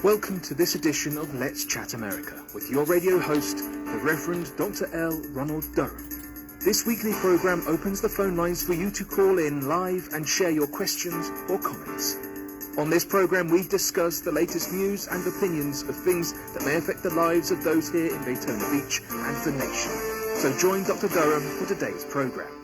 Welcome to this edition of Let's Chat America with your radio host, the Reverend Dr. L. Ronald Durham. This weekly program opens the phone lines for you to call in live and share your questions or comments. On this program, we discuss the latest news and opinions of things that may affect the lives of those here in Daytona Beach and the nation. So join Dr. Durham for today's program.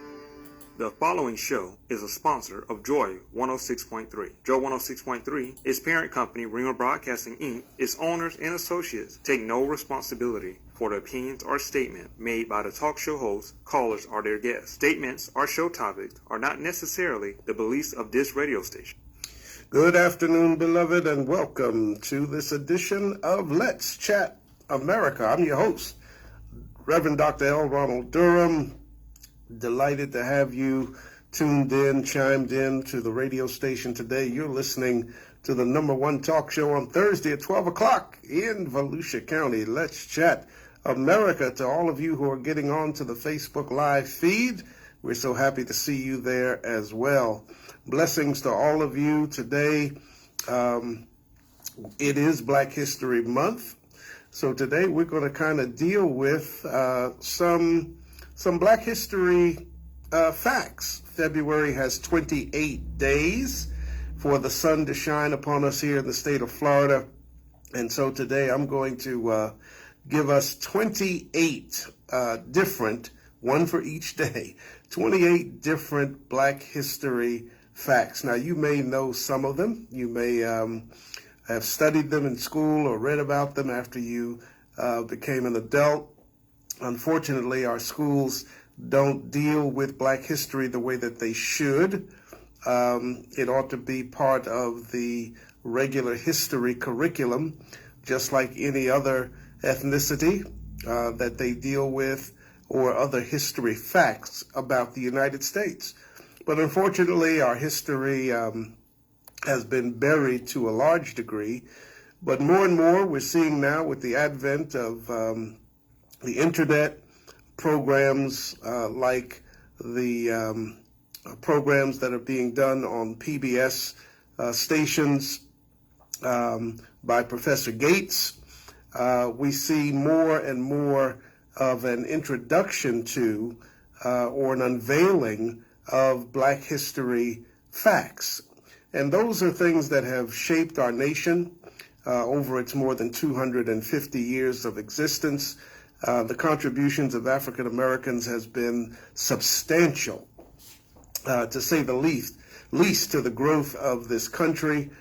The following show is a sponsor of Joy 106.3. Joy 106.3 is parent company Ringer Broadcasting Inc. Its owners and associates take no responsibility for the opinions or statement made by the talk show hosts, callers, or their guests. Statements or show topics are not necessarily the beliefs of this radio station. Good afternoon, beloved, and welcome to this edition of Let's Chat America. I'm your host, Reverend Dr. L. Ronald Durham. Delighted to have you tuned in, chimed in to the radio station today. You're listening to the number one talk show on Thursday at 12 o'clock in Volusia County. Let's Chat America. To all of you who are getting on to the Facebook Live feed, we're so happy to see you there as well. Blessings to all of you today. It is Black History Month. So today we're going to kind of deal with some Black history facts. February has 28 days for the sun to shine upon us here in the state of Florida. And so today I'm going to give us 28 different, one for each day, 28 different Black history facts. Now, you may know some of them. You may have studied them in school or read about them after you became an adult. Unfortunately, our schools don't deal with Black history the way that they should. It ought to be part of the regular history curriculum, just like any other ethnicity that they deal with, or other history facts about the United States. But unfortunately, our history has been buried to a large degree. But more and more, we're seeing now with the advent of the internet, programs like the programs that are being done on PBS stations by Professor Gates, we see more and more of an introduction to or an unveiling of Black history facts. And those are things that have shaped our nation over its more than 250 years of existence. The contributions of African Americans has been substantial, to say the least to the growth of this country.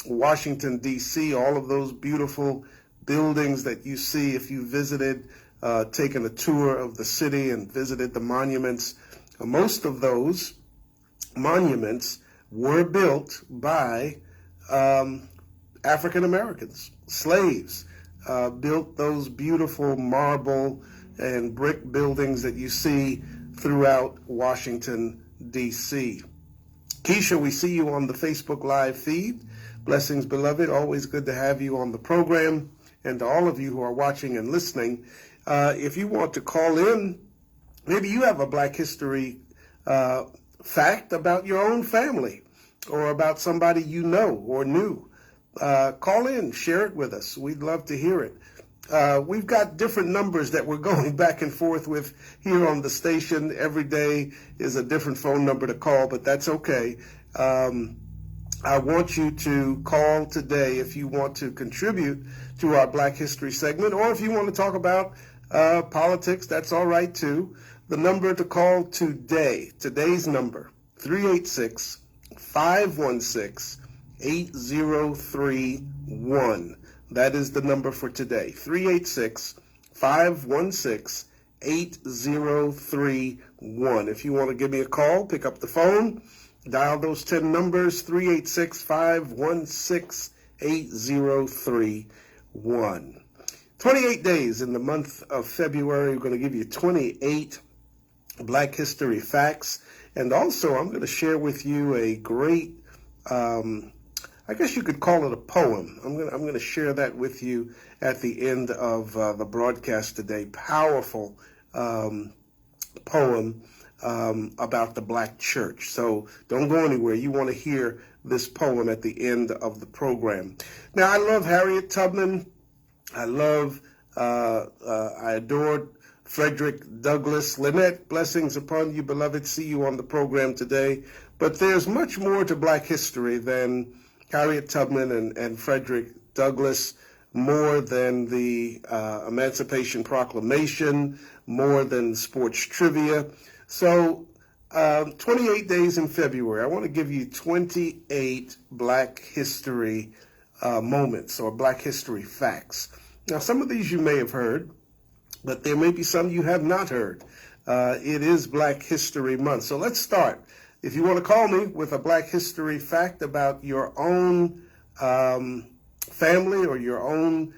Washington, D.C., all of those beautiful buildings that you see if you visited, taken a tour of the city and visited the monuments. Most of those monuments were built by African Americans, slaves. Built those beautiful marble and brick buildings that you see throughout Washington, D.C. Keisha, we see you on the Facebook Live feed. Blessings, beloved. Always good to have you on the program. And to all of you who are watching and listening, if you want to call in, maybe you have a Black history fact about your own family or about somebody you know or knew. Call in, share it with us. We'd love to hear it. We've got different numbers that we're going back and forth with here on the station. Every day is a different phone number to call, but that's okay. I want you to call today if you want to contribute to our Black History segment, or if you want to talk about politics, that's all right too. The number to call today's number, 386-516-8031. That is the number for today, 386-516-8031. If you want to give me a call, pick up the phone, dial those 10 numbers, 386-516-8031. 28 days in the month of February. We're going to give you 28 Black history facts. And also, I'm going to share with you a great I guess you could call it a poem. I'm going to share that with you at the end of the broadcast today. Powerful poem about the black church. So don't go anywhere. You want to hear this poem at the end of the program. Now, I love Harriet Tubman. I adored Frederick Douglass. Lynette, blessings upon you, beloved. See you on the program today. But there's much more to black history than Harriet Tubman and Frederick Douglass, more than the Emancipation Proclamation, more than sports trivia. So 28 days in February, I want to give you 28 black history moments or black history facts. Now, some of these you may have heard, but there may be some you have not heard. It is Black History Month. So let's start. If you want to call me with a Black History fact about your own family or your own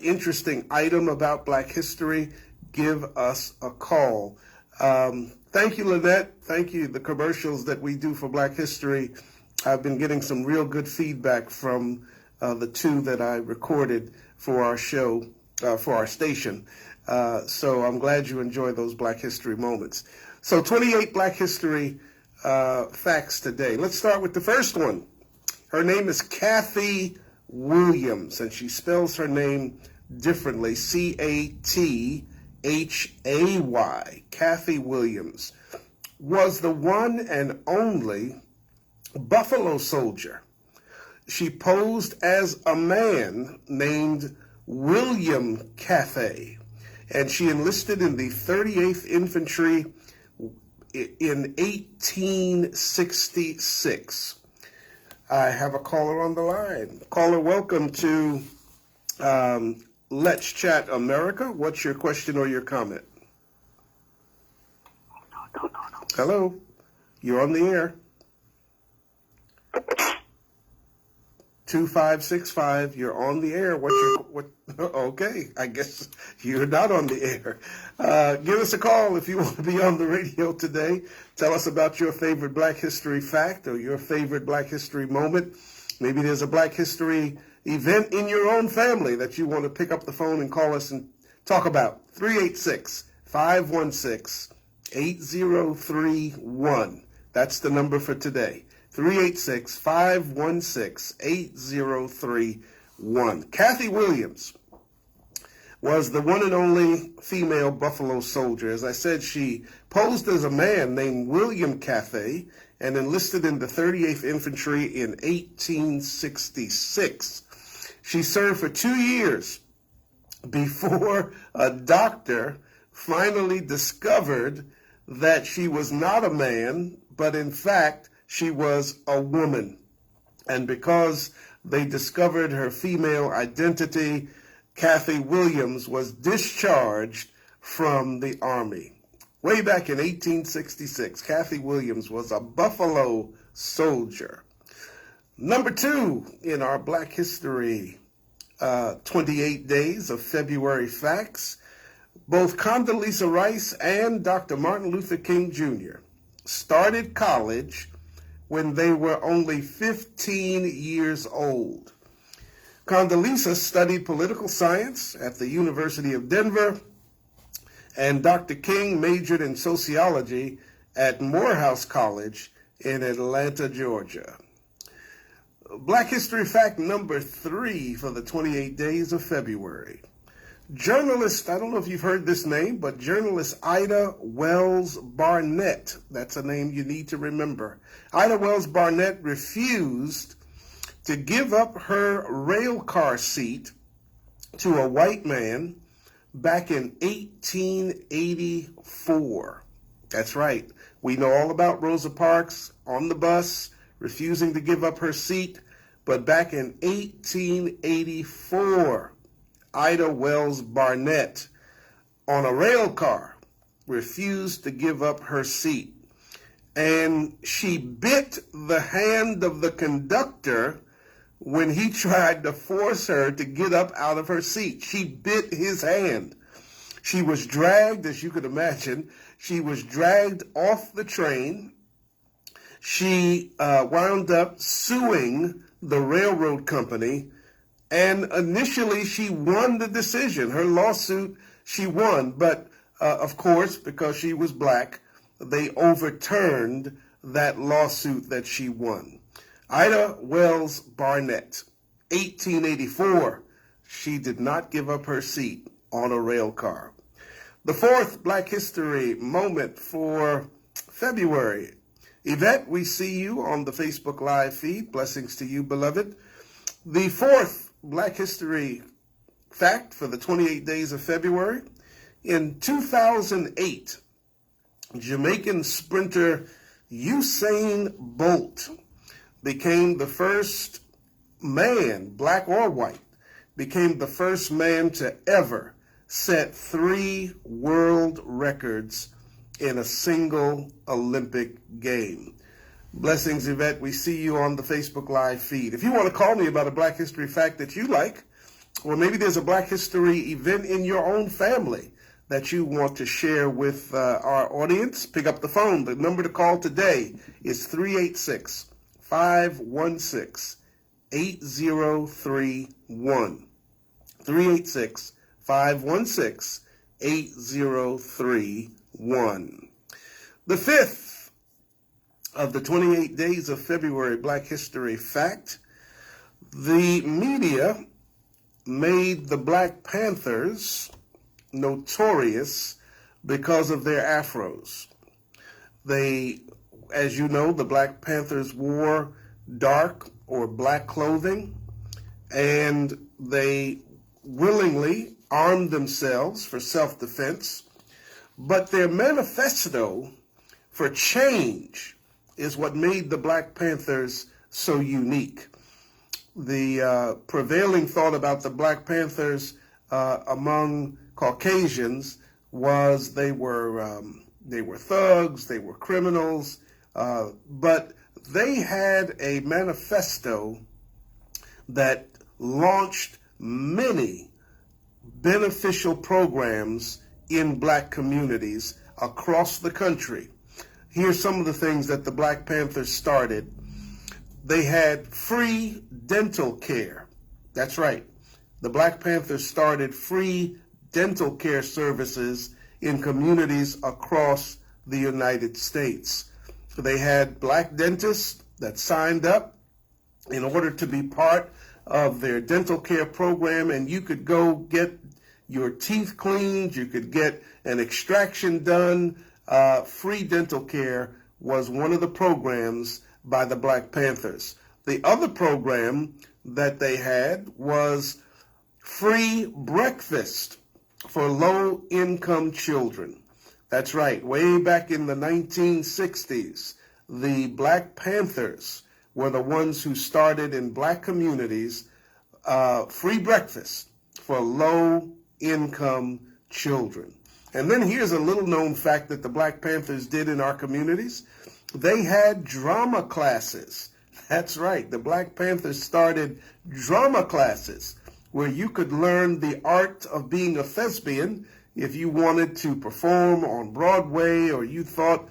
interesting item about Black history, give us a call. Thank you, Lynette. Thank you. The commercials that we do for Black history, I've been getting some real good feedback from the two that I recorded for our show, for our station. So I'm glad you enjoy those Black history moments. So 28 Black history facts today. Let's start with the first one. Her name is Kathy Williams, and she spells her name differently, Cathay. Kathy Williams was the one and only Buffalo Soldier. She posed as a man named William Cathay, and she enlisted in the 38th Infantry in 1866. I have a caller on the line. Caller, welcome to Let's Chat America. What's your question or your comment? Hello, you're on the air. 2565, you're on the air. Okay, I guess you're not on the air. Give us a call if you want to be on the radio today. Tell us about your favorite Black History fact or your favorite Black History moment. Maybe there's a Black History event in your own family that you want to pick up the phone and call us and talk about. 386-516-8031. That's the number for today. 386-516-8031. Kathy Williams was the one and only female Buffalo Soldier. As I said, she posed as a man named William Cathay and enlisted in the 38th Infantry in 1866. She served for 2 years before a doctor finally discovered that she was not a man, but in fact, she was a woman. And because they discovered her female identity, Kathy Williams was discharged from the Army. Way back in 1866, Kathy Williams was a Buffalo Soldier. Number 2 in our Black History 28 Days of February Facts, both Condoleezza Rice and Dr. Martin Luther King Jr. started college when they were only 15 years old. Condoleezza studied political science at the University of Denver, and Dr. King majored in sociology at Morehouse College in Atlanta, Georgia. Black History fact number 3 for the 28 days of February. Journalist, I don't know if you've heard this name, but journalist Ida Wells Barnett, that's a name you need to remember. Ida Wells Barnett refused to give up her rail car seat to a white man back in 1884. That's right. We know all about Rosa Parks on the bus, refusing to give up her seat, but back in 1884, Ida Wells Barnett, on a rail car, refused to give up her seat. And she bit the hand of the conductor when he tried to force her to get up out of her seat. She bit his hand. She was dragged, as you could imagine, she was dragged off the train. She wound up suing the railroad company. And initially, she won the decision. Her lawsuit, she won. But of course, because she was black, they overturned that lawsuit that she won. Ida Wells Barnett, 1884, she did not give up her seat on a rail car. The fourth Black History moment for February. Yvette, we see you on the Facebook Live feed. Blessings to you, beloved. The fourth Black History fact for the 28 days of February. In 2008, Jamaican sprinter Usain Bolt became the first man, black or white, became the first man to ever set 3 world records in a single Olympic game. Blessings, Yvette. We see you on the Facebook Live feed. If you want to call me about a Black History fact that you like, or maybe there's a Black History event in your own family that you want to share with our audience, pick up the phone. The number to call today is 386-516-8031. 386-516-8031. The fifth of the 28 days of February Black History fact, the media made the Black Panthers notorious because of their afros. They, as you know, the Black Panthers wore dark or black clothing, and they willingly armed themselves for self-defense. But their manifesto for change is what made the Black Panthers so unique. The prevailing thought about the Black Panthers among Caucasians was they were thugs, they were criminals, but they had a manifesto that launched many beneficial programs in black communities across the country. Here's some of the things that the Black Panthers started. They had free dental care. That's right. The Black Panthers started free dental care services in communities across the United States. So they had black dentists that signed up in order to be part of their dental care program, and you could go get your teeth cleaned, you could get an extraction done. Free dental care was one of the programs by the Black Panthers. The other program that they had was free breakfast for low-income children. That's right. Way back in the 1960s, the Black Panthers were the ones who started in black communities free breakfast for low-income children. And then here's a little-known fact that the Black Panthers did in our communities. They had drama classes. That's right. The Black Panthers started drama classes where you could learn the art of being a thespian if you wanted to perform on Broadway, or you thought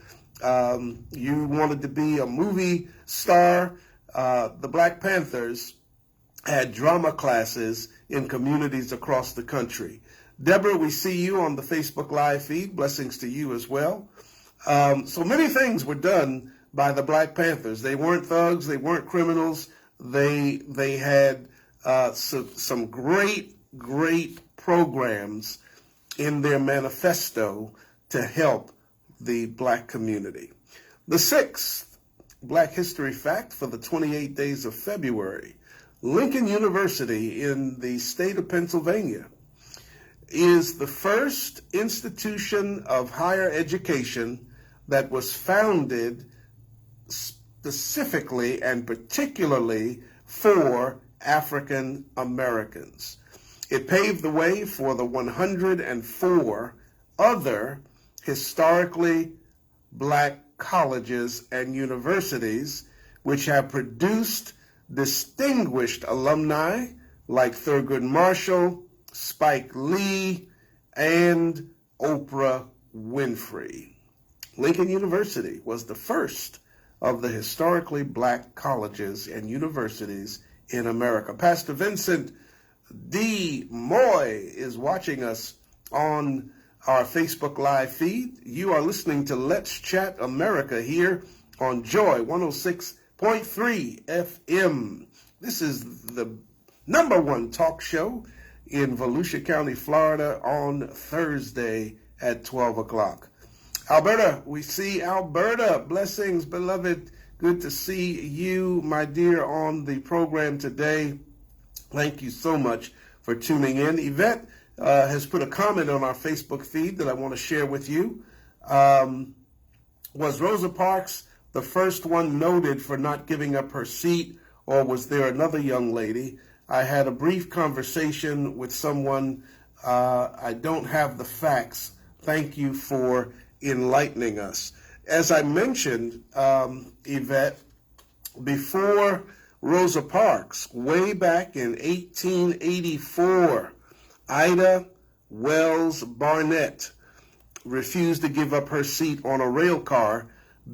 you wanted to be a movie star. The Black Panthers had drama classes in communities across the country. Deborah, we see you on the Facebook Live feed. Blessings to you as well. So many things were done by the Black Panthers. They weren't thugs. They weren't criminals. They had some great programs in their manifesto to help the black community. The sixth Black History fact for the 28 days of February, Lincoln University in the state of Pennsylvania is the first institution of higher education that was founded specifically and particularly for African Americans. It paved the way for the 104 other historically black colleges and universities which have produced distinguished alumni like Thurgood Marshall, Spike Lee, and Oprah Winfrey. Lincoln University was the first of the historically black colleges and universities in America. Pastor Vincent D. Moy is watching us on our Facebook Live feed. You are listening to Let's Chat America here on Joy 106.3 FM. This is the number one talk show in Volusia County, Florida on Thursday at 12 o'clock. Alberta, we see Alberta. Blessings, beloved. Good to see you, my dear, on the program today. Thank you so much for tuning in. Yvette has put a comment on our Facebook feed that I want to share with you. Was Rosa Parks the first one noted for not giving up her seat, or was there another young lady? I had a brief conversation with someone. I don't have the facts. Thank you for enlightening us. As I mentioned, Yvette, before Rosa Parks, way back in 1884, Ida Wells Barnett refused to give up her seat on a rail car,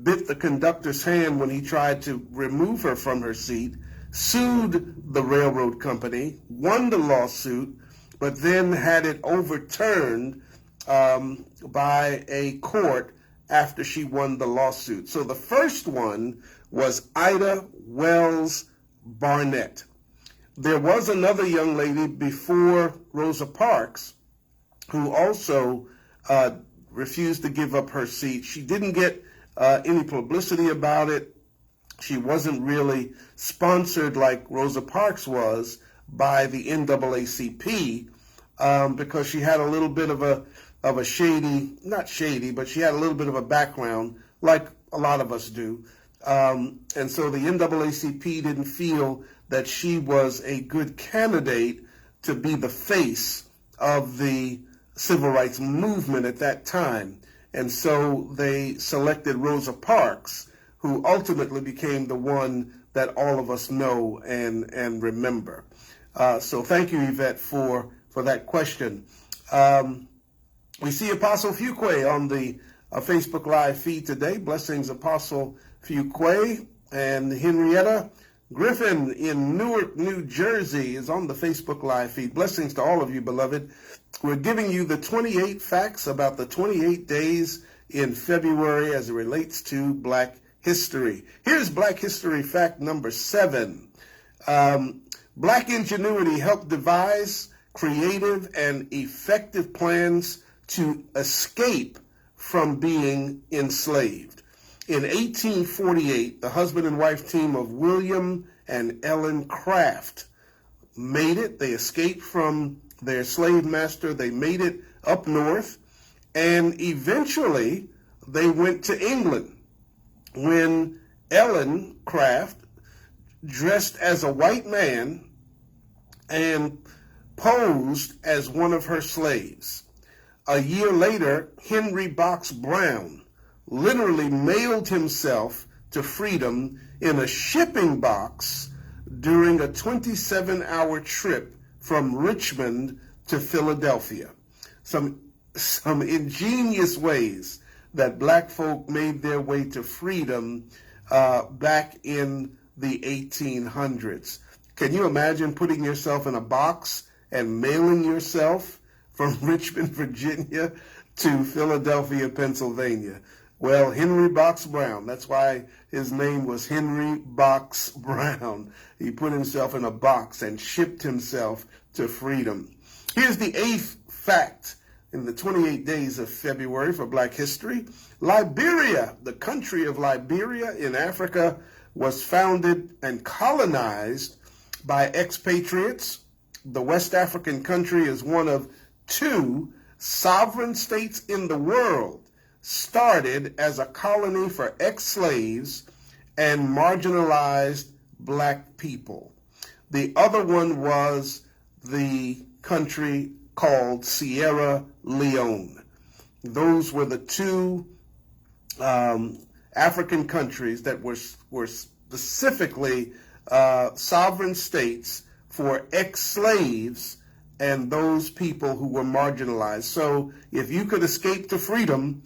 bit the conductor's hand when he tried to remove her from her seat, sued the railroad company, won the lawsuit, but then had it overturned by a court after she won the lawsuit. So the first one was Ida Wells Barnett. There was another young lady before Rosa Parks who also refused to give up her seat. She didn't get any publicity about it. She wasn't really sponsored like Rosa Parks was by the NAACP because she had a little bit of a shady, not shady, but she had a little bit of a background like a lot of us do. And so the NAACP didn't feel that she was a good candidate to be the face of the civil rights movement at that time. And so they selected Rosa Parks, who ultimately became the one that all of us know and remember. So thank you, Yvette, for that question. We see Apostle Fuqua on the Facebook Live feed today. Blessings, Apostle Fuqua. And Henrietta Griffin in Newark, New Jersey is on the Facebook Live feed. Blessings to all of you, beloved. We're giving you the 28 facts about the 28 days in February as it relates to Black history. Here's Black history fact number 7. Black ingenuity helped devise creative and effective plans to escape from being enslaved. In 1848, the husband and wife team of William and Ellen Craft made it. They escaped from their slave master. They made it up north, and eventually they went to England when Ellen Craft, dressed as a white man, and posed as one of her slaves. A year later, Henry Box Brown literally mailed himself to freedom in a shipping box during a 27-hour trip from Richmond to Philadelphia. Some ingenious ways that Black folk made their way to freedom back in the 1800s. Can you imagine putting yourself in a box and mailing yourself from Richmond, Virginia to Philadelphia, Pennsylvania? Well, Henry Box Brown, that's why his name was Henry Box Brown. He put himself in a box and shipped himself to freedom. Here's the 8th fact in the 28 days of February for Black history. Liberia, the country of Liberia in Africa, was founded and colonized by expatriates. The West African country is one of 2 sovereign states in the world started as a colony for ex-slaves and marginalized Black people. The other one was the country called Sierra Leone. Those were the 2 African countries that were specifically sovereign states for ex-slaves and those people who were marginalized. So if you could escape to freedom,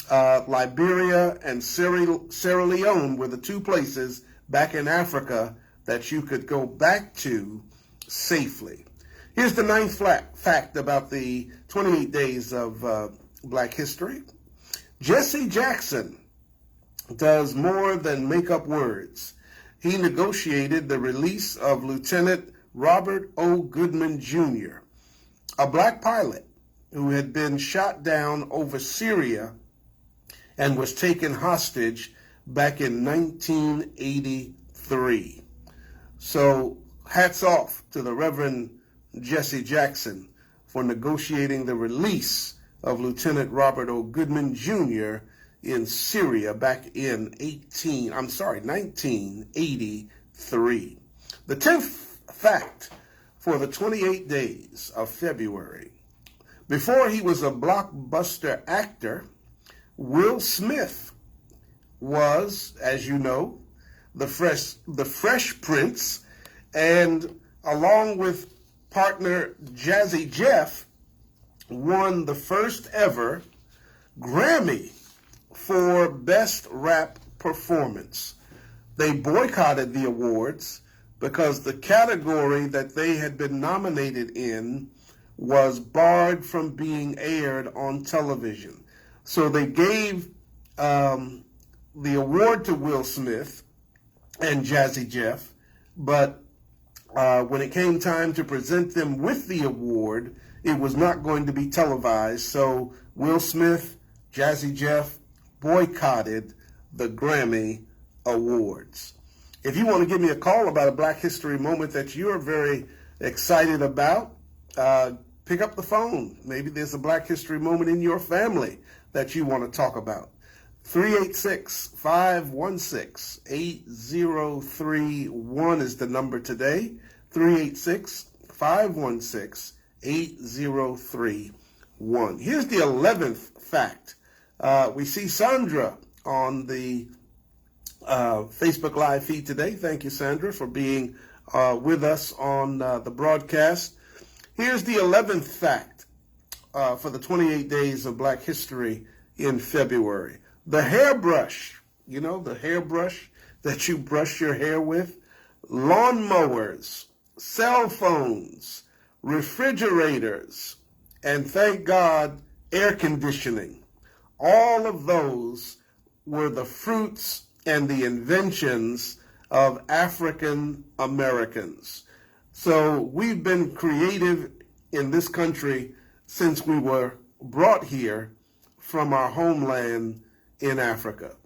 Liberia and Sierra Leone were the 2 places back in Africa that you could go back to safely. Here's the 9th fact about the 28 days of Black history. Jesse Jackson does more than make up words. He negotiated the release of Lieutenant Robert O. Goodman Jr., a black pilot who had been shot down over Syria and was taken hostage back in 1983. So hats off to the Reverend Jesse Jackson for negotiating the release of Lieutenant Robert O. Goodman Jr. in Syria back in 1983. The 10th fact for the 28 days of February. Before he was a blockbuster actor, Will Smith was, as you know, the Fresh Prince, and along with partner Jazzy Jeff, won the first ever Grammy for Best Rap Performance. They boycotted the awards because the category that they had been nominated in was barred from being aired on television. So they gave the award to Will Smith and Jazzy Jeff, but when it came time to present them with the award, it was not going to be televised. So Will Smith, Jazzy Jeff boycotted the Grammy Awards. If you want to give me a call about a Black History moment that you're very excited about, pick up the phone. Maybe there's a Black History moment in your family that you want to talk about. 386-516-8031 is the number today. 386-516-8031. Here's the 11th fact. We see Sandra on the Facebook Live feed today. Thank you, Sandra, for being with us on the broadcast. Here's the 11th fact for the 28 days of Black History in February. The hairbrush, you know, the hairbrush that you brush your hair with, lawnmowers, cell phones, refrigerators, and thank God, air conditioning. All of those were the fruits and the inventions of African Americans. So we've been creative in this country since we were brought here from our homeland in Africa.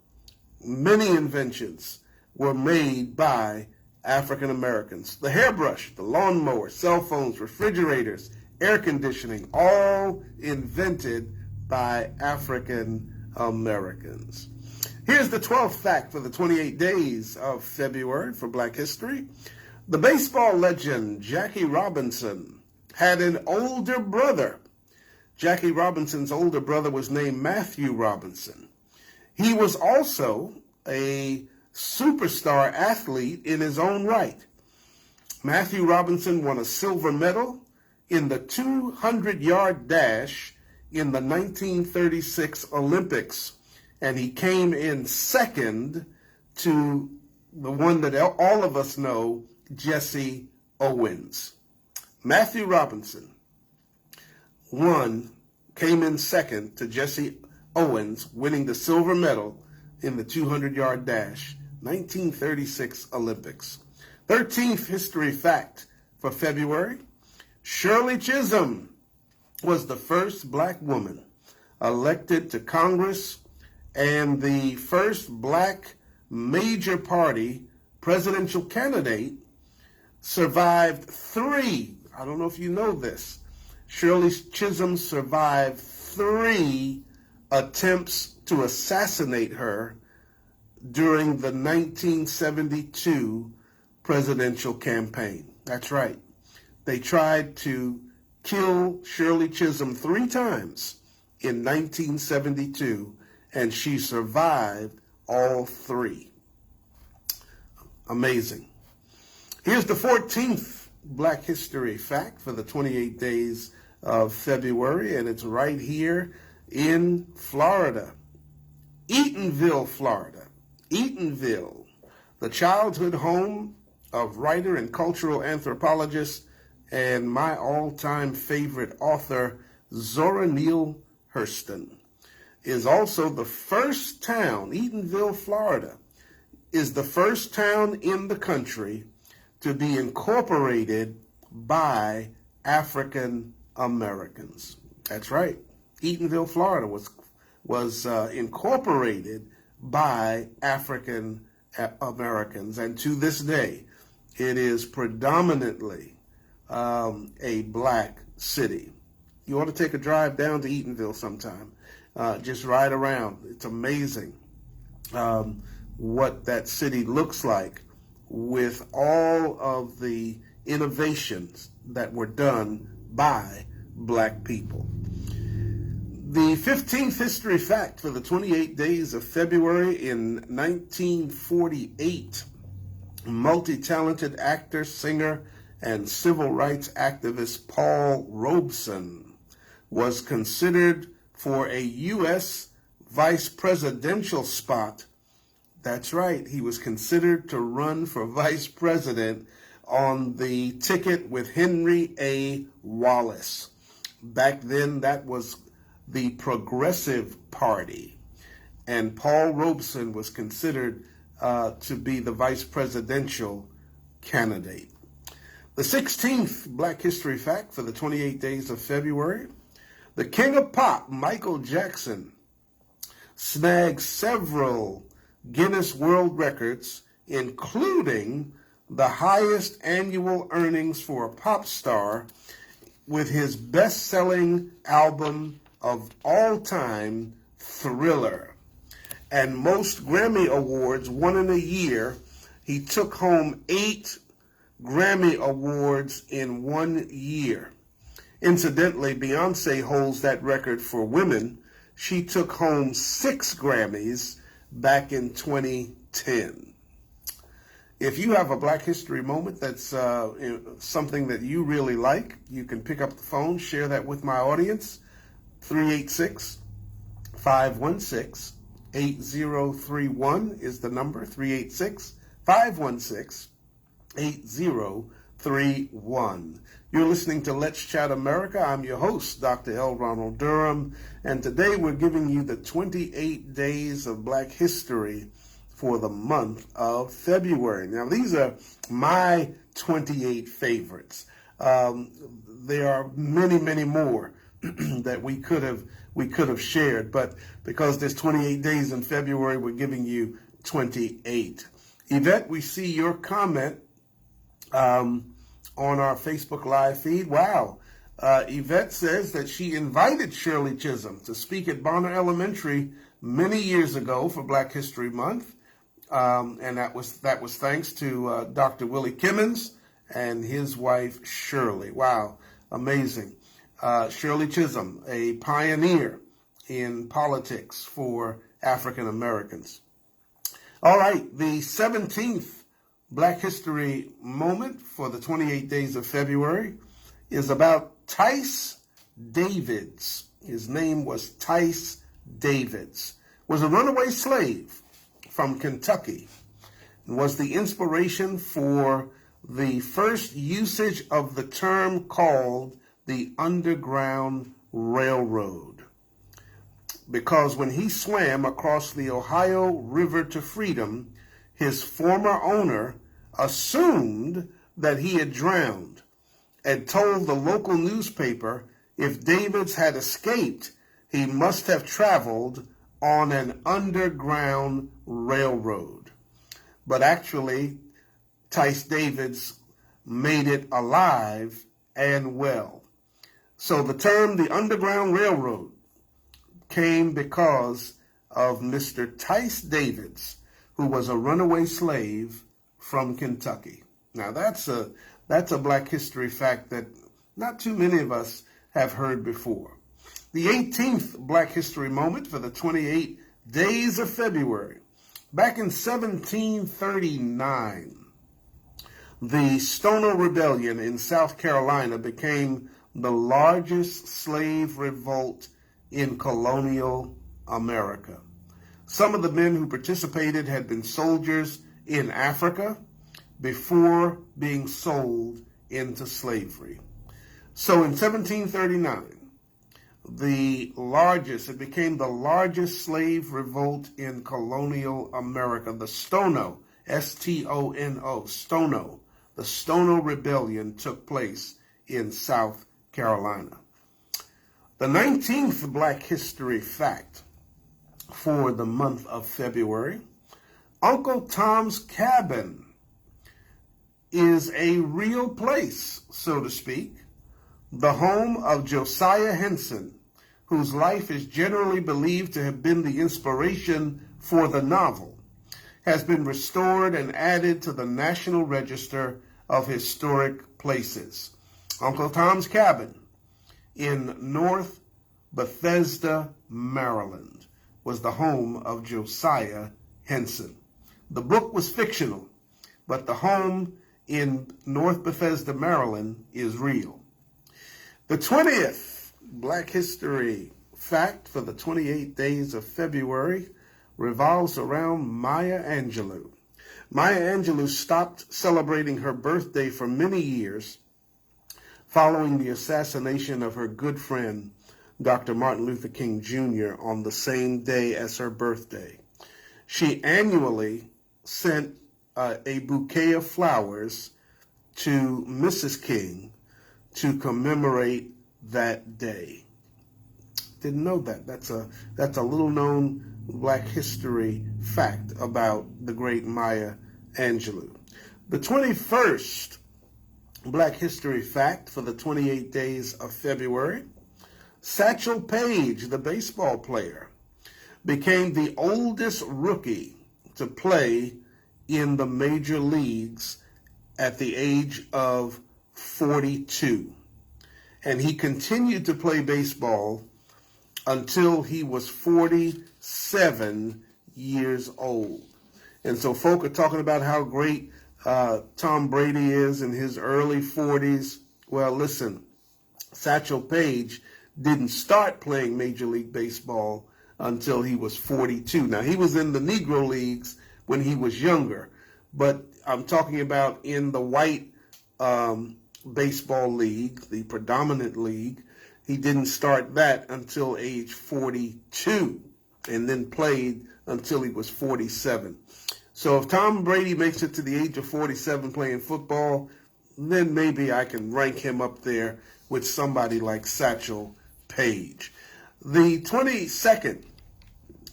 Many inventions were made by African Americans. The hairbrush, the lawnmower, cell phones, refrigerators, air conditioning, all invented by African Americans. Here's the 12th fact for the 28 days of February for Black History. The baseball legend Jackie Robinson had an older brother. Jackie Robinson's older brother was named Matthew Robinson. He was also a superstar athlete in his own right. Matthew Robinson won a silver medal in the 200-yard dash in the 1936 Olympics, and he came in second to the one that all of us know, Jesse Owens. Matthew Robinson came in second to Jesse Owens, winning the silver medal in the 200-yard dash, 1936 Olympics. 13th history fact for February. Shirley Chisholm was the first black woman elected to Congress and the first black major party presidential candidate. Survived three, I don't know if you know this, Shirley Chisholm survived 3 attempts to assassinate her during the 1972 presidential campaign. That's right. They tried to kill Shirley Chisholm 3 times in 1972, and she survived all 3. Amazing. Here's the 14th Black History fact for the 28 days of February, and it's right here in Florida. Eatonville, Florida. Eatonville, the childhood home of writer and cultural anthropologist and my all-time favorite author, Zora Neale is also the first town, Eatonville, Florida, is the first town in the country to be incorporated by African Americans. That's right. Eatonville, Florida was incorporated by African Americans, and to this day, it is predominantly a black city. You ought to take a drive down to Eatonville sometime. Just ride around. It's amazing what that city looks like with all of the innovations that were done by black people. The 15th history fact for the 28 days of February in 1948, multi-talented actor, singer, and civil rights activist Paul Robeson was considered for a U.S. vice presidential spot. That's right, he was considered to run for vice president on the ticket with Henry A. Wallace. Back then, that was the Progressive Party, and Paul Robeson was considered to be the vice presidential candidate. The 16th Black History fact for the 28 days of February, the King of Pop, Michael Jackson, snagged several Guinness World Records, including the highest annual earnings for a pop star with his best-selling album of all time, Thriller. And most Grammy Awards won in a year. He took home 8 Grammy Awards in 1 year. Incidentally, Beyonce holds that record for women. She took home 6 Grammys back in 2010. If you have a Black History moment that's something that you really like, you can pick up the phone, share that with my audience. 386-516-8031 is the number, 386-516-8031. You're listening to Let's Chat America. I'm your host, Dr. L. Ronald Durham, and today we're giving you the 28 days of Black History for the month of February. Now, these are my 28 favorites. There are many, many more that we could have shared, but because there's 28 days in February, we're giving you 28. Yvette, we see your comment on our Facebook Live feed. Wow. Yvette says that she invited Shirley Chisholm to speak at Bonner Elementary many years ago for Black History Month, and that was thanks to Dr. Willie Kimmons and his wife Shirley. Wow, amazing. Shirley Chisholm, a pioneer in politics for African Americans. All right, the 17th Black History moment for the 28 days of February is about Tice Davids. His name was Tice Davids. Was a runaway slave from Kentucky and was the inspiration for the first usage of the term called the Underground Railroad. Because when he swam across the Ohio River to freedom, his former owner assumed that he had drowned and told the local newspaper if Davids had escaped, he must have traveled on an underground railroad. But actually, Tice Davids made it alive and well. So the term the Underground Railroad came because of Mr. Tice Davids, who was a runaway slave from Kentucky. Now that's a Black History fact that not too many of us have heard before. The 18th Black History moment for the 28 days of February. Back in 1739, the Stono Rebellion in South Carolina became the largest slave revolt in colonial America. Some of the men who participated had been soldiers in Africa before being sold into slavery. So in 1739, it became the largest slave revolt in colonial America. The Stono, S-T-O-N-O, Stono. The Stono Rebellion took place in South Carolina. The 19th Black History fact for the month of February: Uncle Tom's Cabin is a real place, so to speak, the home of Josiah Henson, whose life is generally believed to have been the inspiration for the novel, has been restored and added to the National Register of Historic Places. Uncle Tom's Cabin in North Bethesda, Maryland, was the home of Josiah Henson. The book was fictional, but the home in North Bethesda, Maryland is real. The 20th Black History fact for the 28 days of February revolves around Maya Angelou. Maya Angelou stopped celebrating her birthday for many years following the assassination of her good friend, Dr. Martin Luther King Jr., on the same day as her birthday. She annually sent a bouquet of flowers to Mrs. King to commemorate that day. Didn't know that. That's a little known Black history fact about the great Maya Angelou. The 21st Black history fact for the 28 days of February: Satchel Paige, the baseball player, became the oldest rookie to play in the major leagues at the age of 42. And he continued to play baseball until he was 47 years old. And so folk are talking about how great Tom Brady is in his early 40s. Well, listen, Satchel Paige didn't start playing Major League Baseball until he was 42. Now, he was in the Negro Leagues when he was younger, but I'm talking about in the white baseball league, the predominant league. He didn't start that until age 42 and then played until he was 47. So if Tom Brady makes it to the age of 47 playing football, then maybe I can rank him up there with somebody like Satchel Paige. The 22nd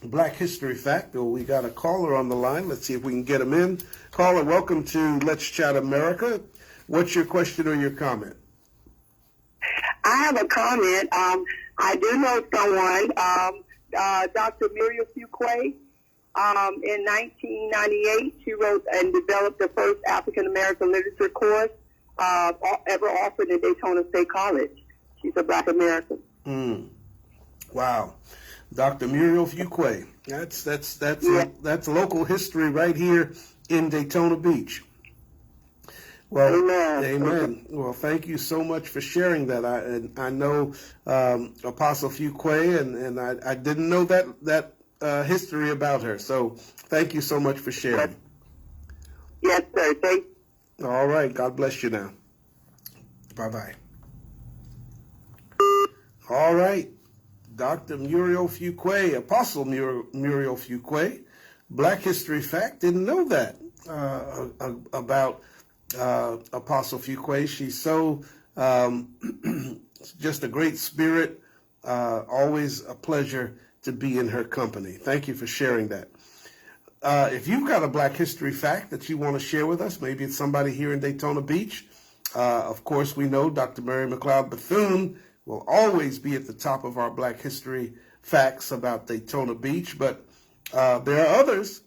Black History fact, we got a caller on the line. Let's see if we can get him in. Caller, welcome to Let's Chat America. What's your question or your comment? I have a comment. I do know someone, Dr. Muriel Fuqua. In 1998, she wrote and developed the first African-American literature course ever offered at Daytona State College. She's a Black American. Wow. Dr. Muriel Fuqua. That's local history right here in Daytona Beach. Well, amen. Well, thank you so much for sharing that. I know Apostle Fuqua, and I didn't know that history about her. So thank you so much for sharing. Yes, sir. Thank you. All right. God bless you now. Bye-bye. All right. Dr. Muriel Fuqua, Apostle Muriel Fuqua, Black History fact. Didn't know that about Apostle Fuqua. She's so just a great spirit. Always a pleasure to be in her company. Thank you for sharing that. If you've got a Black History fact that you want to share with us, maybe it's somebody here in Daytona Beach. Of course, we know Dr. Mary McLeod Bethune will always be at the top of our Black History facts about Daytona Beach, but there are others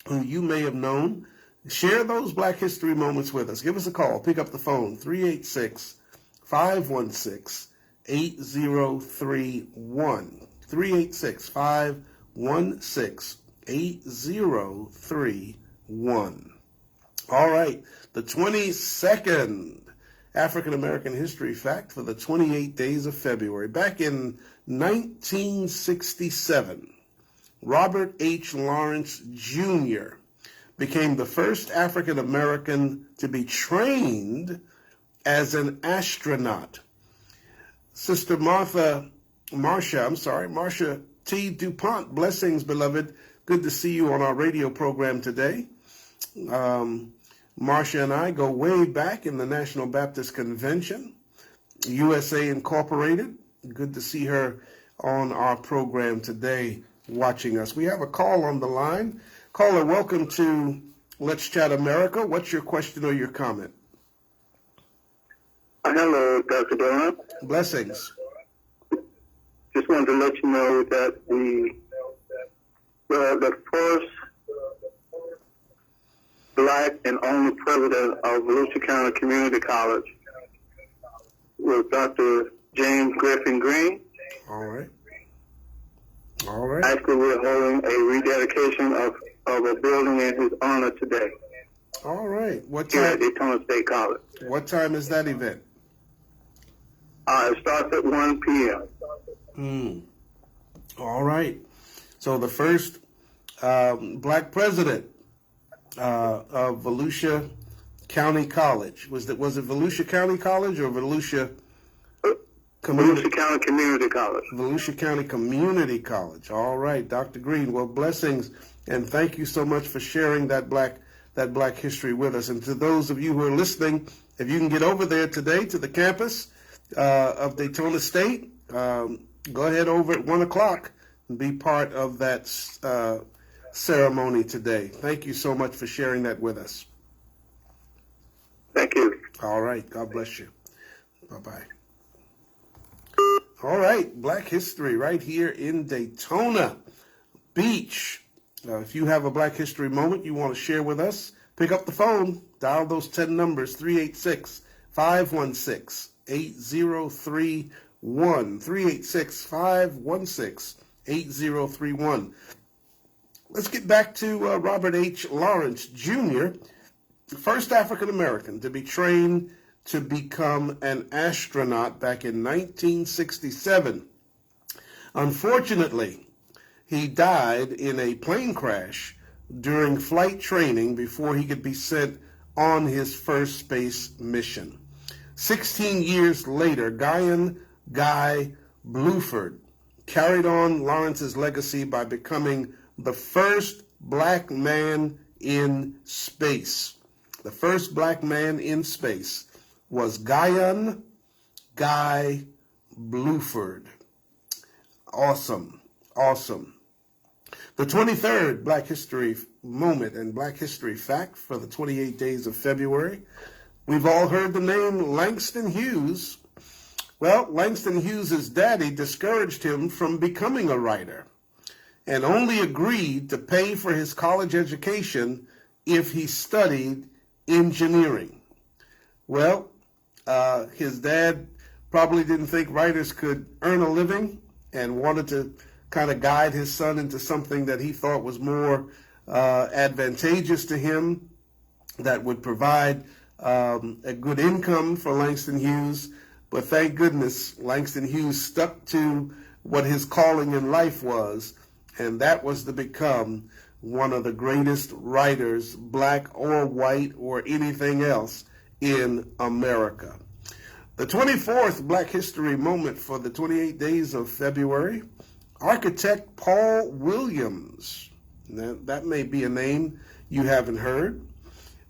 who you may have known. Share those Black History moments with us. Give us a call. Pick up the phone, 386-516-8031. 386-516-8031. All right, the 22nd African American History fact for the 28 days of February. Back in 1967, Robert H. Lawrence Jr. became the first African American to be trained as an astronaut. Sister Martha Marcia T. DuPont. Blessings, beloved. Good to see you on our radio program today. Marcia and I go way back in the National Baptist Convention, USA Incorporated. Good to see her on our program today, watching us. We have a call on the line. Caller, welcome to Let's Chat America. What's your question or your comment? Hello, Dr. Durham. Blessings. Just wanted to let you know that the first black and only president of Volusia County Community College was Dr. James Griffin Green. All right. All right. Actually, we're holding a rededication of a building in his honor today. All right. What Here at time? Daytona State College. What time is that event? It starts at 1 p.m. All right. So the first black president of Volusia County College was it Volusia County College or Volusia Volusia County Community College. Volusia County Community College. All right, Dr. Green. Well, blessings, and thank you so much for sharing that black history with us. And to those of you who are listening, if you can get over there today to the campus of Daytona State, go ahead over at 1 o'clock and be part of that ceremony today. Thank you so much for sharing that with us. Thank you. All right. God bless you. Bye-bye. All right. Black history right here in Daytona Beach. If you have a Black history moment you want to share with us, pick up the phone, dial those 10 numbers, 386-516-8031, 386-516-8031. Let's get back to Robert H. Lawrence Jr., the first African American to be trained to become an astronaut back in 1967. Unfortunately, he died in a plane crash during flight training before he could be sent on his first space mission. 16 years later, Guy Bluford carried on Lawrence's legacy by becoming the first black man in space. The first black man in space was Guy Bluford. Awesome, awesome. The 23rd Black History moment and Black History fact for the 28 days of February. We've all heard the name Langston Hughes. Well, Langston Hughes' daddy discouraged him from becoming a writer and only agreed to pay for his college education if he studied engineering. Well, his dad probably didn't think writers could earn a living and wanted to kind of guide his son into something that he thought was more advantageous to him, that would provide a good income for Langston Hughes. But thank goodness Langston Hughes stuck to what his calling in life was, and that was to become one of the greatest writers, black or white or anything else, in America. The 24th Black History moment for the 28 days of February, architect Paul Williams, now, that may be a name you haven't heard,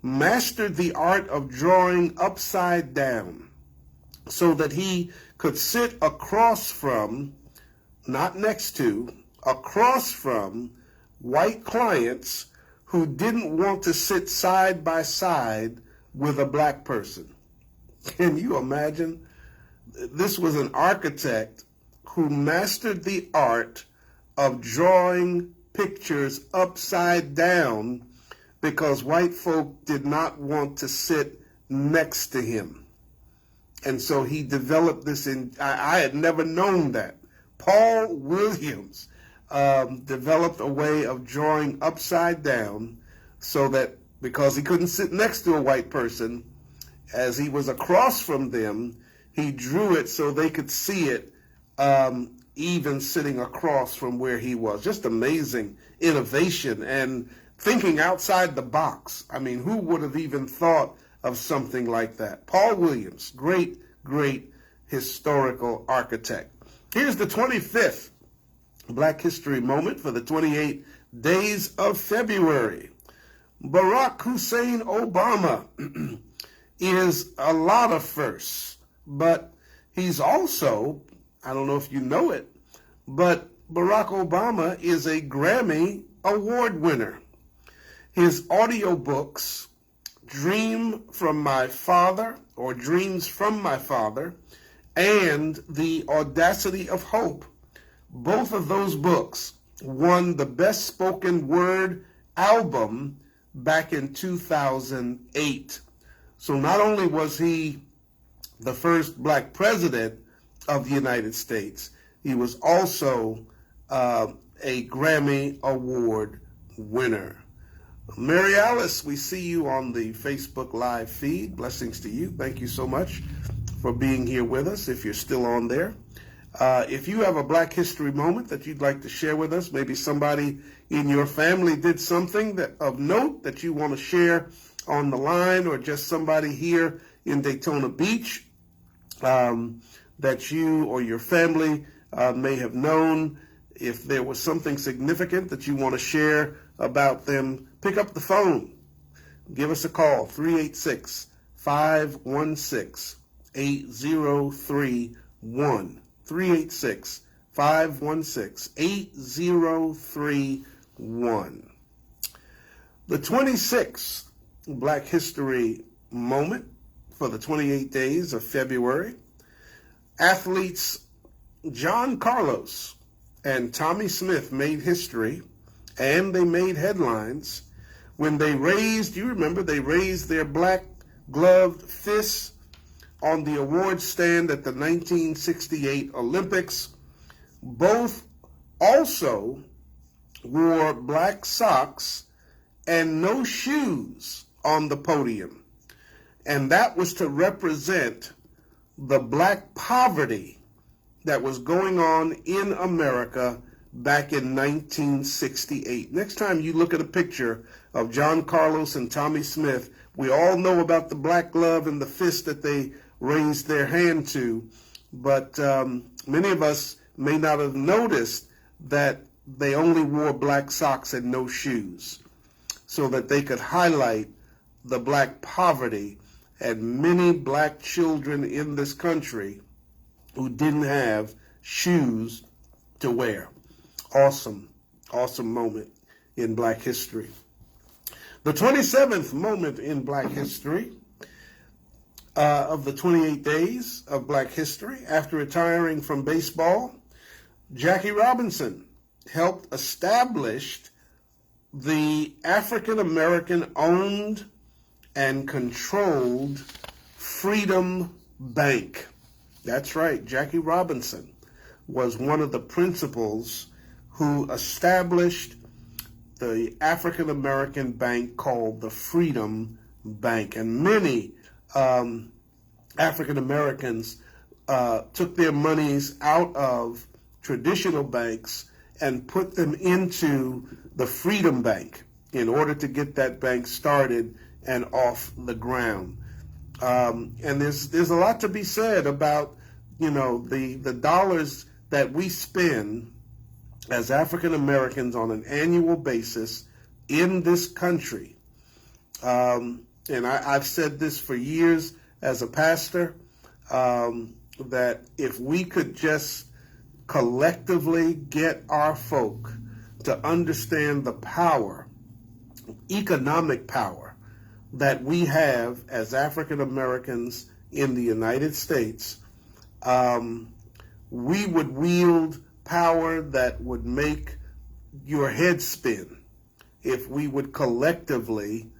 mastered the art of drawing upside down so that he could sit across from, not next to, across from white clients who didn't want to sit side by side with a black person. Can you imagine? This was an architect who mastered the art of drawing pictures upside down because white folk did not want to sit next to him. And so he developed this I had never known that. Paul Williams developed a way of drawing upside down so that because he couldn't sit next to a white person, as he was across from them, he drew it so they could see it even sitting across from where he was. Just amazing innovation and thinking outside the box. I mean, who would have even thought of something like that? Paul Williams, great, great historical architect. Here's the 25th Black History moment for the 28 days of February. Barack Hussein Obama is a lot of firsts, but he's also, I don't know if you know it, but Barack Obama is a Grammy Award winner. His audiobooks, Dreams from My Father, and The Audacity of Hope, both of those books won the Best Spoken Word album back in 2008. So not only was he the first black president of the United States, he was also a Grammy Award winner. Mary Alice, we see you on the Facebook Live feed. Blessings to you. Thank you so much for being here with us, if you're still on there. If you have a Black History moment that you'd like to share with us, maybe somebody in your family did something of note that you want to share on the line, or just somebody here in Daytona Beach that you or your family may have known, if there was something significant that you want to share about them, pick up the phone. Give us a call, 386-516-8031. 386-516-8031. The 26th Black History moment for the 28 days of February. Athletes John Carlos and Tommy Smith made history, and they made headlines when they raised their black gloved fists on the award stand at the 1968 Olympics. Both also wore black socks and no shoes on the podium. And that was to represent the black poverty that was going on in America back in 1968. Next time you look at a picture of John Carlos and Tommy Smith, we all know about the black glove and the fist that they raised their hand to, but many of us may not have noticed that they only wore black socks and no shoes, so that they could highlight the black poverty and many black children in this country who didn't have shoes to wear. Awesome moment in Black history. The 27th moment in Black history of the 28 days of Black history. After retiring from baseball, Jackie Robinson helped establish the African American owned and controlled Freedom Bank. That's right, Jackie Robinson was one of the principals who established the African American bank called the Freedom Bank. And many African Americans took their monies out of traditional banks and put them into the Freedom Bank in order to get that bank started and off the ground. And there's a lot to be said about, the dollars that we spend as African Americans on an annual basis in this country. And I've said this for years as a pastor, that if we could just collectively get our folk to understand the power, economic power, that we have as African Americans in the United States, we would wield power that would make your head spin if we would collectively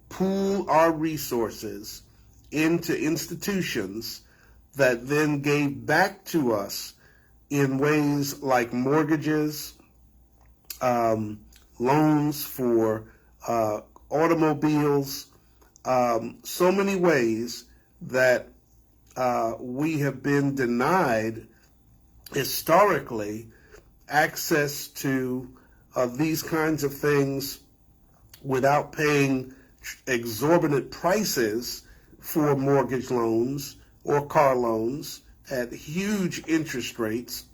pool our resources into institutions that then gave back to us in ways like mortgages, loans for automobiles, so many ways that we have been denied historically access to these kinds of things without paying exorbitant prices for mortgage loans or car loans at huge interest rates.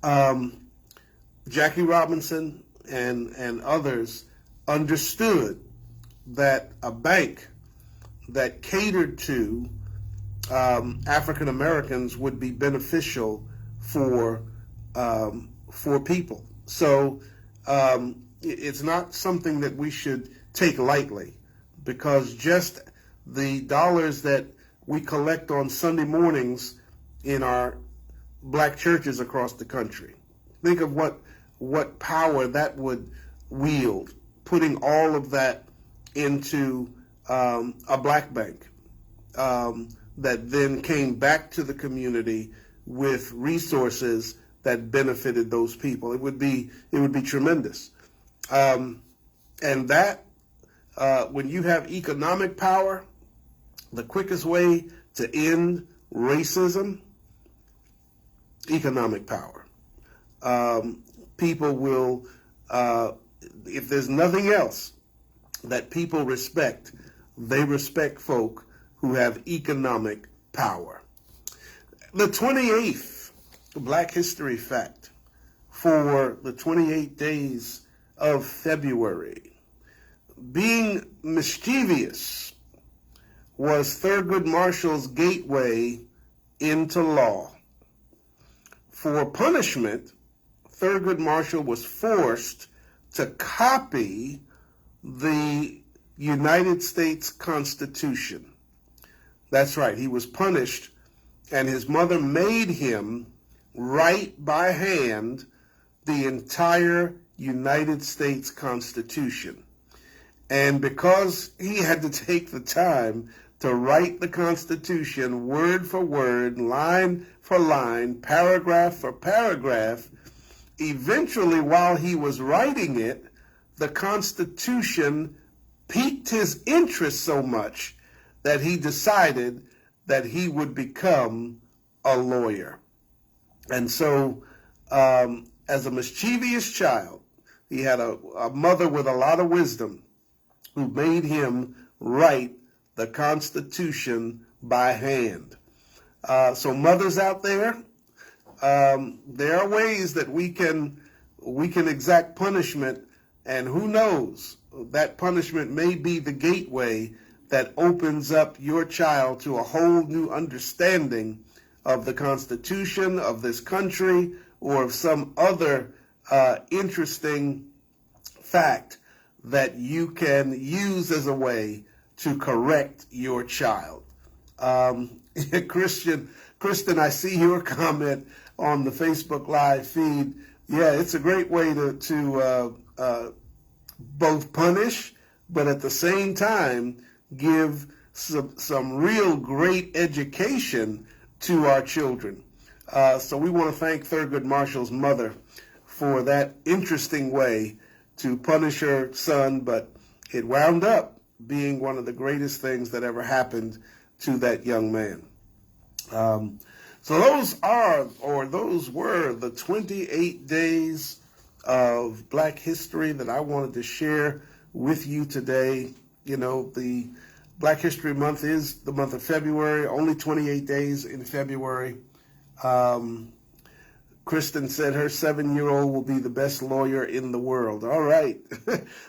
Jackie Robinson and others understood that a bank that catered to African Americans would be beneficial for people. So it's not something that we should take lightly, because just the dollars that we collect on Sunday mornings in our black churches across the country, think of what power that would wield, putting all of that into a black bank that then came back to the community with resources that benefited those people. It would be tremendous. And that, when you have economic power, the quickest way to end racism, economic power. People will, if there's nothing else that people respect, they respect folk who have economic power. The 28th Black History fact for the 28 days of February. Being mischievous was Thurgood Marshall's gateway into law. For punishment, Thurgood Marshall was forced to copy the United States Constitution. That's right, he was punished, and his mother made him write by hand the entire United States Constitution. And because he had to take the time to write the Constitution word for word, line for line, paragraph for paragraph, eventually, while he was writing it, the Constitution piqued his interest so much that he decided that he would become a lawyer. And so, as a mischievous child, he had a mother with a lot of wisdom who made him write the Constitution by hand. So mothers out there are ways that we can exact punishment, and who knows, that punishment may be the gateway that opens up your child to a whole new understanding of the Constitution, of this country, or of some other interesting fact that you can use as a way to correct your child. Kristen, I see your comment on the Facebook Live feed. Yeah, it's a great way to both punish, but at the same time give some real great education to our children. So we want to thank Thurgood Marshall's mother for that interesting way to punish her son, but it wound up being one of the greatest things that ever happened to that young man. So those were the 28 days of Black history that I wanted to share with you today. You know, the Black History Month is the month of February, only 28 days in February. Kristen said her 7-year-old will be the best lawyer in the world. All right.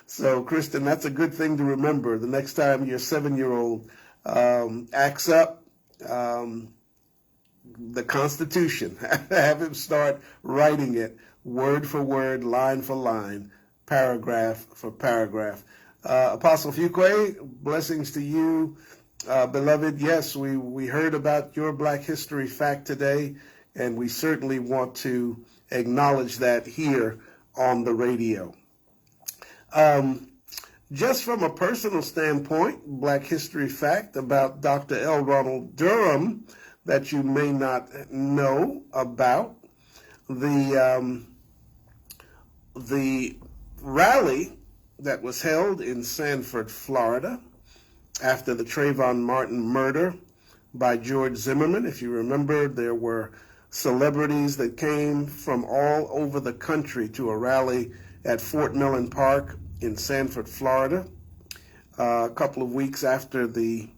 So, Kristen, that's a good thing to remember. The next time your 7-year-old acts up, the Constitution, have him start writing it word for word, line for line, paragraph for paragraph. Apostle Fuqua, blessings to you, beloved. Yes, we heard about your Black History fact today, and we certainly want to acknowledge that here on the radio. Just from a personal standpoint, Black History fact about Dr. L. Ronald Durham that you may not know about. The rally that was held in Sanford, Florida, after the Trayvon Martin murder by George Zimmerman. If you remember, there were celebrities that came from all over the country to a rally at Fort Millen Park in Sanford, Florida, a couple of weeks after the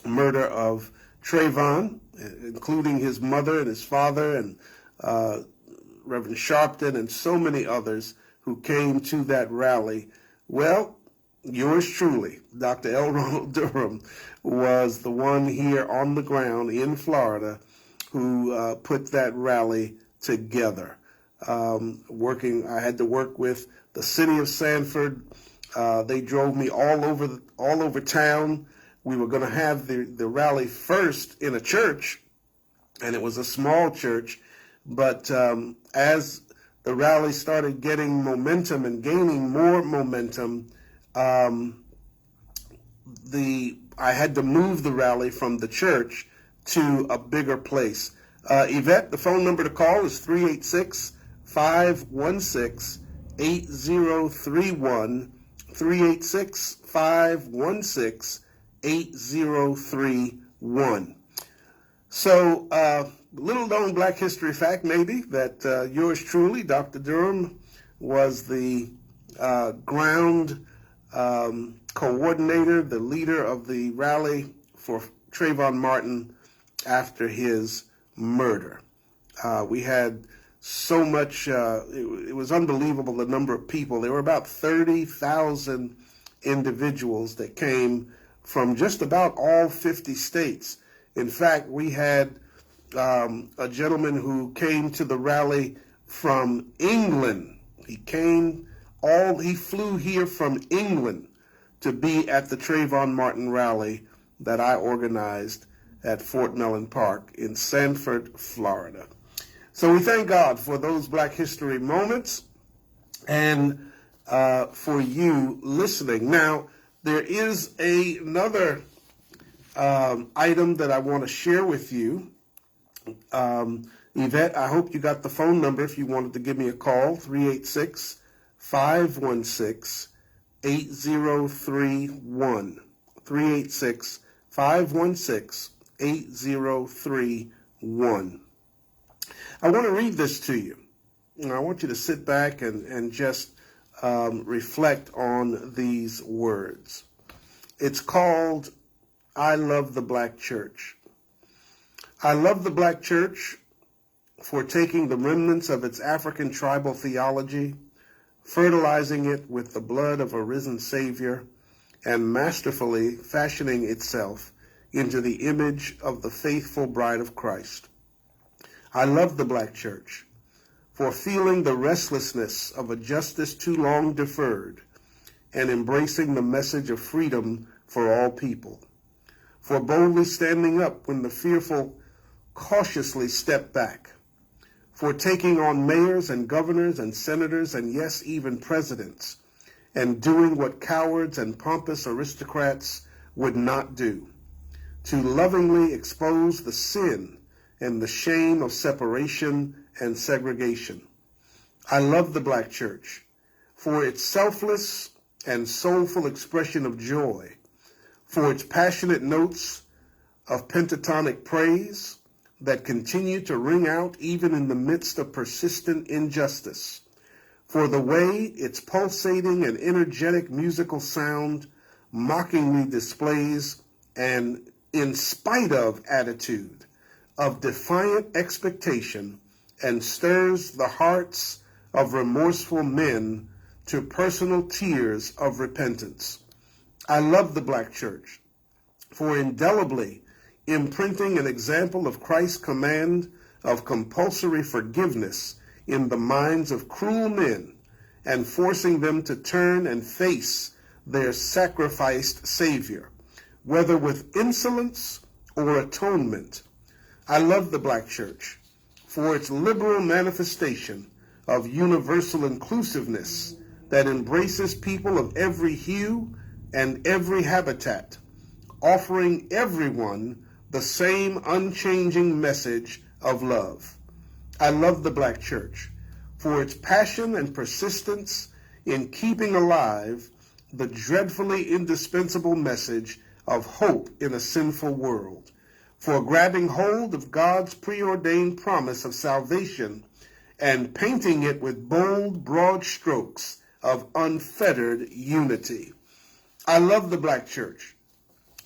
murder of Trayvon, including his mother and his father, and Reverend Sharpton, and so many others who came to that rally. Well, yours truly, Dr. L. Ronald Durham, was the one here on the ground in Florida who put that rally together. I had to work with the city of Sanford. They drove me all over town. We were going to have the rally first in a church, and it was a small church. But as the rally started getting momentum and gaining more momentum, I had to move the rally from the church to a bigger place. Yvette, the phone number to call is 386-516-8031, 386-516-8031. So, little known Black history fact maybe that yours truly, Dr. Durham, was the ground coordinator, the leader of the rally for Trayvon Martin after his murder. We had so much, it was unbelievable the number of people. There were about 30,000 individuals that came from just about all 50 states. In fact, we had a gentleman who came to the rally from England. He flew here from England to be at the Trayvon Martin rally that I organized at Fort Mellon Park in Sanford, Florida. So we thank God for those Black history moments and for you listening. Now, there is another item that I want to share with you. Yvette, I hope you got the phone number if you wanted to give me a call, 386-516-8031, 386-516-8031. I want to read this to you. I want you to sit back and just reflect on these words. It's called, I Love the Black Church. I love the Black Church for taking the remnants of its African tribal theology, fertilizing it with the blood of a risen Savior, and masterfully fashioning itself into the image of the faithful bride of Christ. I love the Black Church for feeling the restlessness of a justice too long deferred and embracing the message of freedom for all people, for boldly standing up when the fearful cautiously step back, for taking on mayors and governors and senators and yes, even presidents, and doing what cowards and pompous aristocrats would not do, to lovingly expose the sin and the shame of separation and segregation. I love the Black Church for its selfless and soulful expression of joy, for its passionate notes of pentatonic praise that continue to ring out even in the midst of persistent injustice, for the way its pulsating and energetic musical sound mockingly displays an in spite of attitude of defiant expectation and stirs the hearts of remorseful men to personal tears of repentance. I love the Black Church for indelibly imprinting an example of Christ's command of compulsory forgiveness in the minds of cruel men and forcing them to turn and face their sacrificed Savior, whether with insolence or atonement. I love the Black Church for its liberal manifestation of universal inclusiveness that embraces people of every hue and every habitat, offering everyone the same unchanging message of love. I love the Black Church for its passion and persistence in keeping alive the dreadfully indispensable message of hope in a sinful world, for grabbing hold of God's preordained promise of salvation and painting it with bold, broad strokes of unfettered unity. I love the Black Church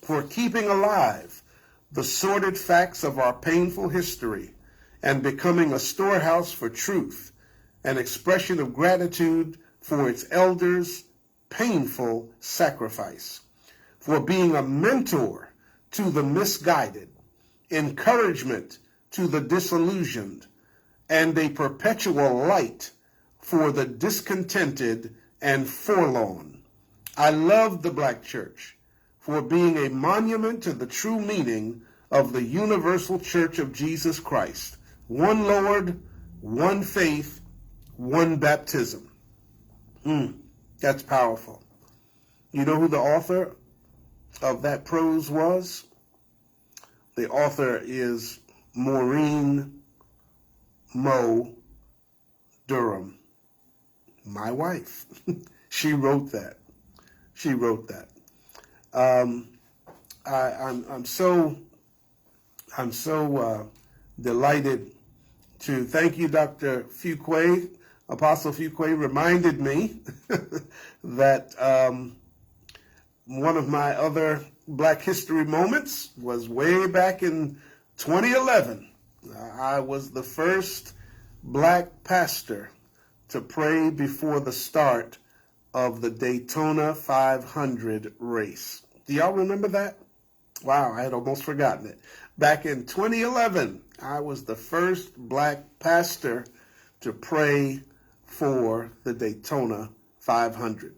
for keeping alive the sordid facts of our painful history and becoming a storehouse for truth an expression of gratitude for its elders' painful sacrifice, for being a mentor to the misguided, encouragement to the disillusioned, and a perpetual light for the discontented and forlorn. I love the Black church for being a monument to the true meaning of the universal church of Jesus Christ. One Lord, one faith, one baptism. That's powerful. You know who the author of that prose was? The author is Maureen Durham, my wife. She wrote that. I'm so delighted to thank you, Dr. Fuqua. Apostle Fuqua reminded me that one of my other Black History moments was way back in 2011. I was the first Black pastor to pray before the start of the Daytona 500 race. Do y'all remember that? Wow, I had almost forgotten it. Back in 2011, I was the first Black pastor to pray for the Daytona 500.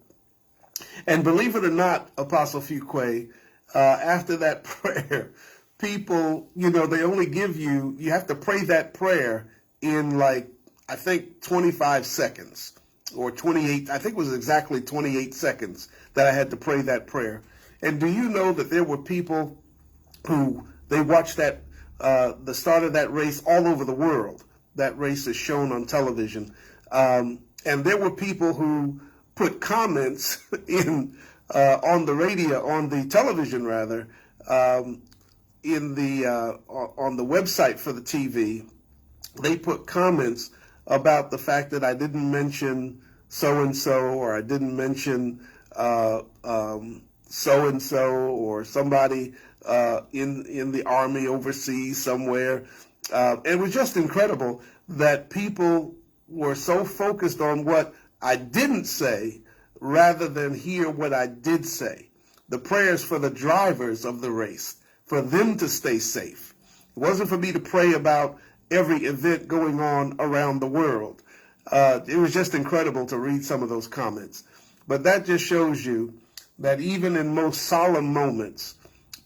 And believe it or not, Apostle Fuqua, after that prayer, people, they only give you have to pray that prayer in I think 25 seconds or 28. I think it was exactly 28 seconds that I had to pray that prayer. And do you know that there were people who they watched that the start of that race all over the world? That race is shown on television. And there were people who put comments on the radio, on the television rather, on the website for the TV. They put comments about the fact that I didn't mention so-and-so, or I didn't mention so-and-so, or somebody in the Army overseas somewhere. It was just incredible that people were so focused on what I didn't say rather than hear what I did say. The prayers for the drivers of the race, for them to stay safe. It wasn't for me to pray about every event going on around the world. It was just incredible to read some of those comments. But that just shows you that even in most solemn moments,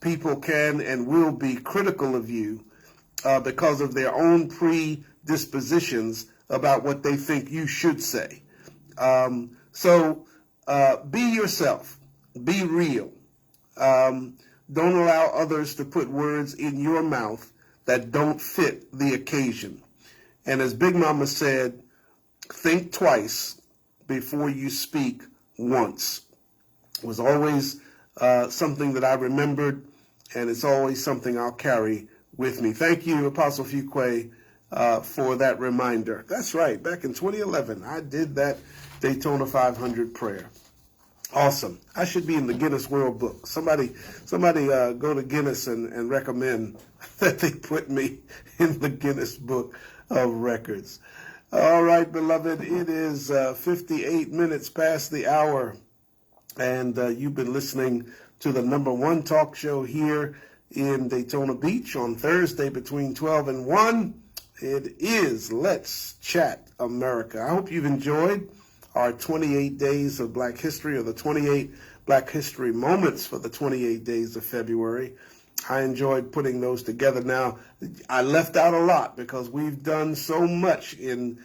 people can and will be critical of you because of their own predispositions about what they think you should say. So be yourself. Be real. Don't allow others to put words in your mouth that don't fit the occasion. And as Big Mama said, think twice before you speak once. It was always something that I remembered, and it's always something I'll carry with me. Thank you, Apostle Fuqua, for that reminder. That's right. Back in 2011, I did that Daytona 500 prayer. Awesome. I should be in the Guinness World Book. Somebody go to Guinness and recommend that they put me in the Guinness Book of Records. All right, beloved, it is 58 minutes past the hour, and you've been listening to the #1 talk show here in Daytona Beach on Thursday between 12 and 1. It is Let's Chat America. I hope you've enjoyed our 28 days of Black History, or the 28 Black History moments for the 28 days of February. I enjoyed putting those together. Now, I left out a lot because we've done so much in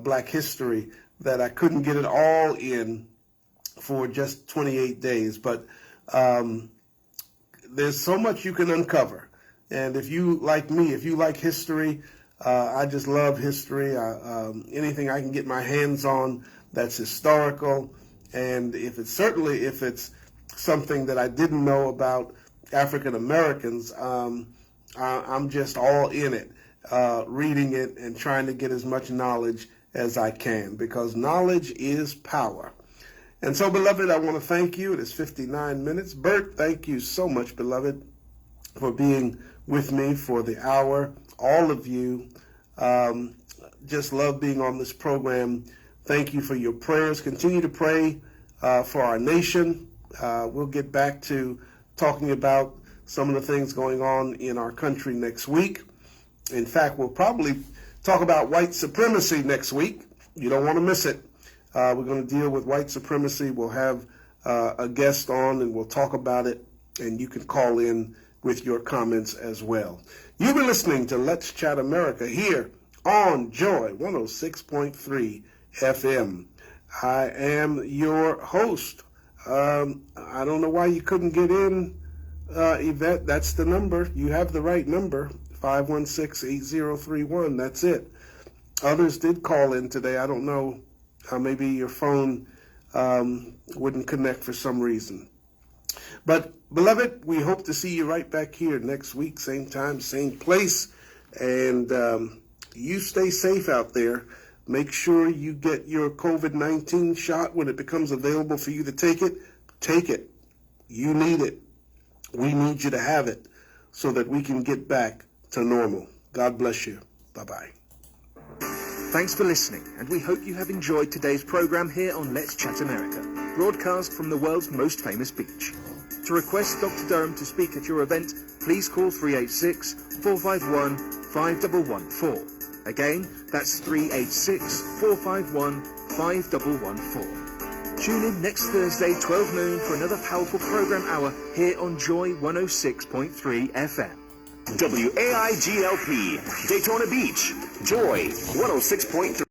Black History that I couldn't get it all in for just 28 days. But there's so much you can uncover. And if you, like me, if you like history, I just love history. Anything I can get my hands on that's historical, and if it's something that I didn't know about African Americans, I'm just all in it, reading it and trying to get as much knowledge as I can, because knowledge is power. And so, beloved, I want to thank you. It is 59 minutes. Bert, thank you so much, beloved, for being with me for the hour. All of you, just love being on this program. Thank you for your prayers. Continue to pray for our nation. We'll get back to talking about some of the things going on in our country next week. In fact, we'll probably talk about white supremacy next week. You don't want to miss it. We're going to deal with white supremacy. We'll have a guest on and we'll talk about it, and you can call in with your comments as well. You've been listening to Let's Chat America here on Joy 106.3 FM. I am your host. I don't know why you couldn't get in, Yvette. That's the number. You have the right number, 516-8031. That's it. Others did call in today. I don't know. Maybe your phone wouldn't connect for some reason. But, beloved, we hope to see you right back here next week, same time, same place. And you stay safe out there. Make sure you get your COVID-19 shot when it becomes available for you to take it. Take it. You need it. We need you to have it so that we can get back to normal. God bless you. Bye-bye. Thanks for listening, and we hope you have enjoyed today's program here on Let's Chat America, broadcast from the world's most famous beach. To request Dr. Durham to speak at your event, please call 386-451-5114. Again, that's 386-451-5114. Tune in next Thursday, 12 noon, for another powerful program hour here on Joy 106.3 FM. WAIGLP, Daytona Beach, Joy 106.3.